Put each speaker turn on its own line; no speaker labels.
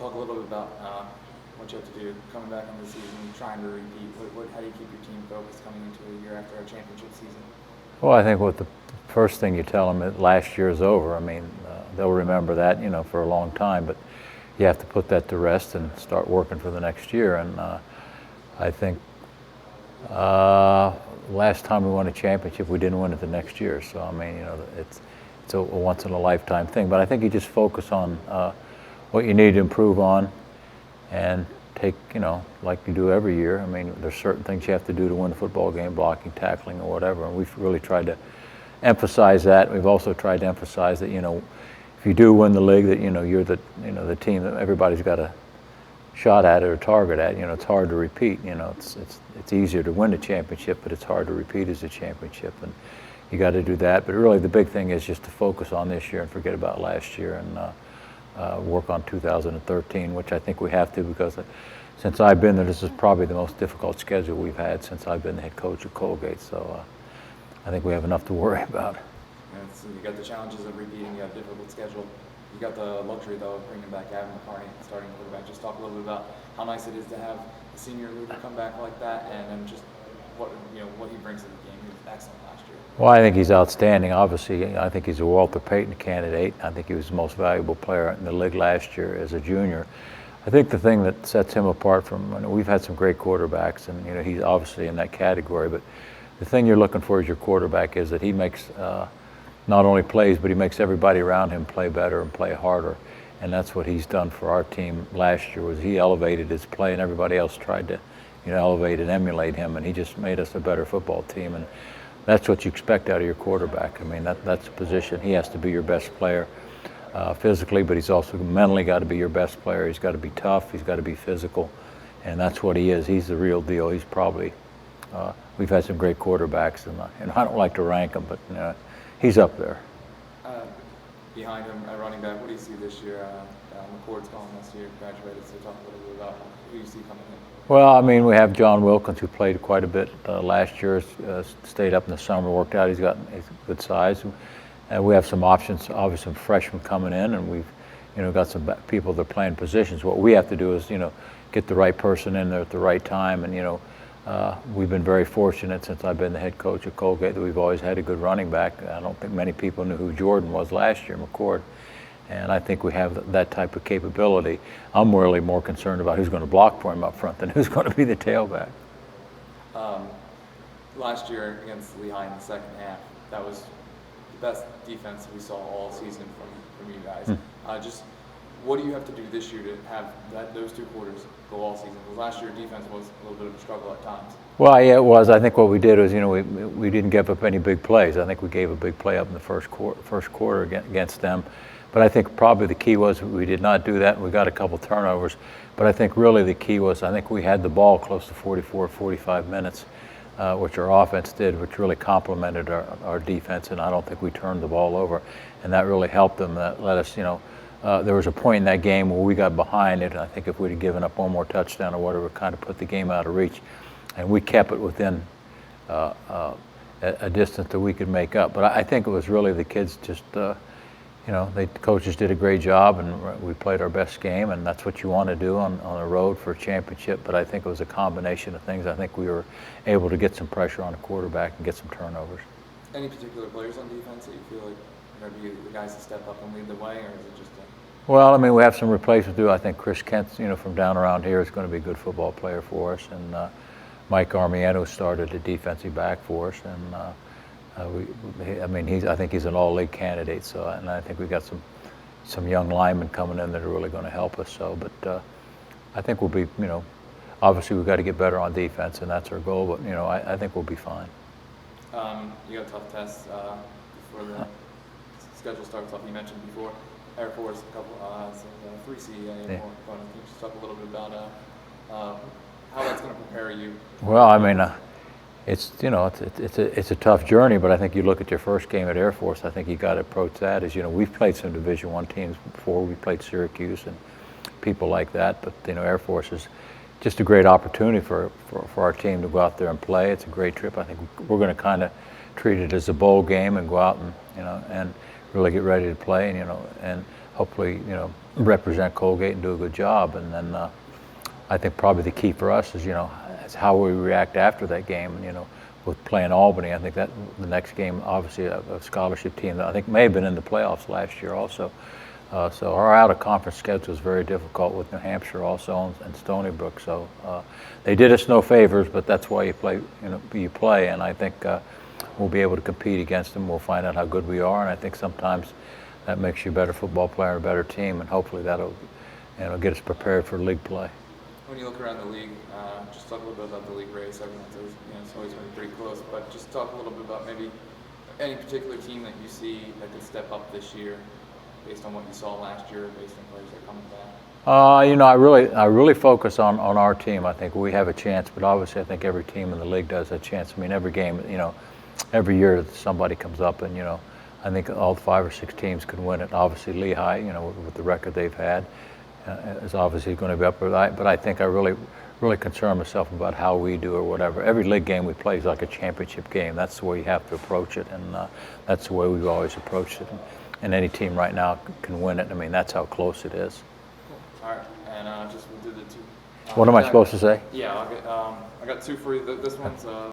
talk a little bit about what you have to do coming back in the season, trying to repeat. How do you keep your team focused coming into a year after a championship season?
Well, I think what the first thing you tell them is last year is over. I mean, they'll remember that, for a long time, but you have to put that to rest and start working for the next year. And I think last time we won a championship, we didn't win it the next year. So, I mean, it's a once in a lifetime thing. But I think you just focus on what you need to improve on and take, like you do every year. I mean, there's certain things you have to do to win a football game, blocking, tackling, or whatever. And we've really tried to emphasize that. We've also tried to emphasize that, if you do win the league, that, you're the team that everybody's got a shot at it or target at. It's hard to repeat. It's easier to win a championship, but it's hard to repeat as a championship. And you got to do that. But really the big thing is just to focus on this year and forget about last year and work on 2013, which I think we have to, because since I've been there, this is probably the most difficult schedule we've had since I've been the head coach at Colgate. So I think we have enough to worry about.
Yeah, so you got the challenges of repeating, you have a difficult schedule. You got the luxury, though, of bringing back Adam McCarney, starting quarterback. Just talk a little bit about how nice it is to have a senior leader come back like that, and then just what he brings to the game. He was excellent last year.
Well, I think he's outstanding. Obviously, I think he's a Walter Payton candidate. I think he was the most valuable player in the league last year as a junior. I think the thing that sets him apart from, we've had some great quarterbacks, and he's obviously in that category, but the thing you're looking for as your quarterback is that he makes not only plays, but he makes everybody around him play better and play harder. And that's what he's done for our team last year, was he elevated his play, and everybody else tried to elevate and emulate him, and he just made us a better football team. And that's what you expect out of your quarterback. I mean, that's a position. He has to be your best player physically, but he's also mentally got to be your best player. He's got to be tough. He's got to be physical, and that's what he is. He's the real deal. He's probably we've had some great quarterbacks, and I don't like to rank them, but he's up there.
Behind him at running back, what do you see this year? McCord's gone this year, graduated, so talk a little bit about who you see coming in.
Well, I mean, we have John Wilkins, who played quite a bit last year, stayed up in the summer, worked out. He's got a good size. And we have some options, obviously some freshmen coming in, and we've got some people that are playing positions. What we have to do is, get the right person in there at the right time. And, we've been very fortunate since I've been the head coach at Colgate that we've always had a good running back. I don't think many people knew who Jordan was last year, McCord. And I think we have that type of capability. I'm really more concerned about who's going to block for him up front than who's going to be the tailback.
Last year against Lehigh in the second half, that was the best defense we saw all season from you guys. Just what do you have to do this year to have those two quarters go all season? Because last year defense was a little bit of a struggle at times.
Well, yeah, it was. I think what we did was, we didn't give up any big plays. I think we gave a big play up in the first quarter against them. But I think probably the key was we did not do that. We got a couple turnovers. But I think really the key was I think we had the ball close to 44, 45 minutes, which our offense did, which really complemented our defense. And I don't think we turned the ball over. And that really helped them. That let us, there was a point in that game where we got behind it. I think if we'd have given up one more touchdown or whatever, it kind of put the game out of reach. And we kept it within a distance that we could make up. But I think it was really the kids just the coaches did a great job, and we played our best game, and that's what you want to do on a road for a championship. But I think it was a combination of things. I think we were able to get some pressure on the quarterback and get some turnovers.
Any particular players on defense that you feel like maybe the guys to step up and lead the way, or is it just
Well, I mean, we have some replacements too. I think Chris Kent, from down around here, is going to be a good football player for us, and Mike Armiento started at defensive back for us, and I think he's an all-league candidate. So, and I think we got some young linemen coming in that are really going to help us. So, but I think we'll be, obviously we've got to get better on defense, and that's our goal. But I think we'll be fine.
You got a tough test before the schedule starts off. You mentioned before Air Force, a couple, 3 CEA. Can you just talk a little bit about how that's going to prepare you?
Well, I mean. It's a tough journey, but I think you look at your first game at Air Force. I think you got to approach that as we've played some Division I teams before. We played Syracuse and people like that, but Air Force is just a great opportunity for our team to go out there and play. It's a great trip. I think we're going to kind of treat it as a bowl game and go out and and really get ready to play. And hopefully, represent Colgate and do a good job. And then I think probably the key for us is, is how we react after that game. And, with playing Albany, I think that the next game, obviously a scholarship team that I think may have been in the playoffs last year also. So our out-of-conference schedule is very difficult with New Hampshire also and Stony Brook. So they did us no favors, but that's why you play. You play, and I think we'll be able to compete against them. We'll find out how good we are, and I think sometimes that makes you a better football player, a better team, and hopefully that'll get us prepared for league play.
When you look around the league, just talk a little bit about the league race. Everyone says it's always been pretty close, but just talk a little bit about maybe any particular team that you see that could step up this year, based on what you saw last year, based on players that are coming back.
I really focus on our team. I think we have a chance, but obviously I think every team in the league does have a chance. I mean, every game, every year somebody comes up, and I think all 5 or 6 teams could win it. Obviously Lehigh, with the record they've had, is obviously going to be up. But I think I really concern myself about how we do or whatever. Every league game we play is like a championship game. That's the way you have to approach it, and that's the way we've always approached it. And any team right now can win it. I mean, that's how close it is.
Cool. All right, and just we'll do the two.
What am I supposed to say?
Yeah, I got 2 for you. This one's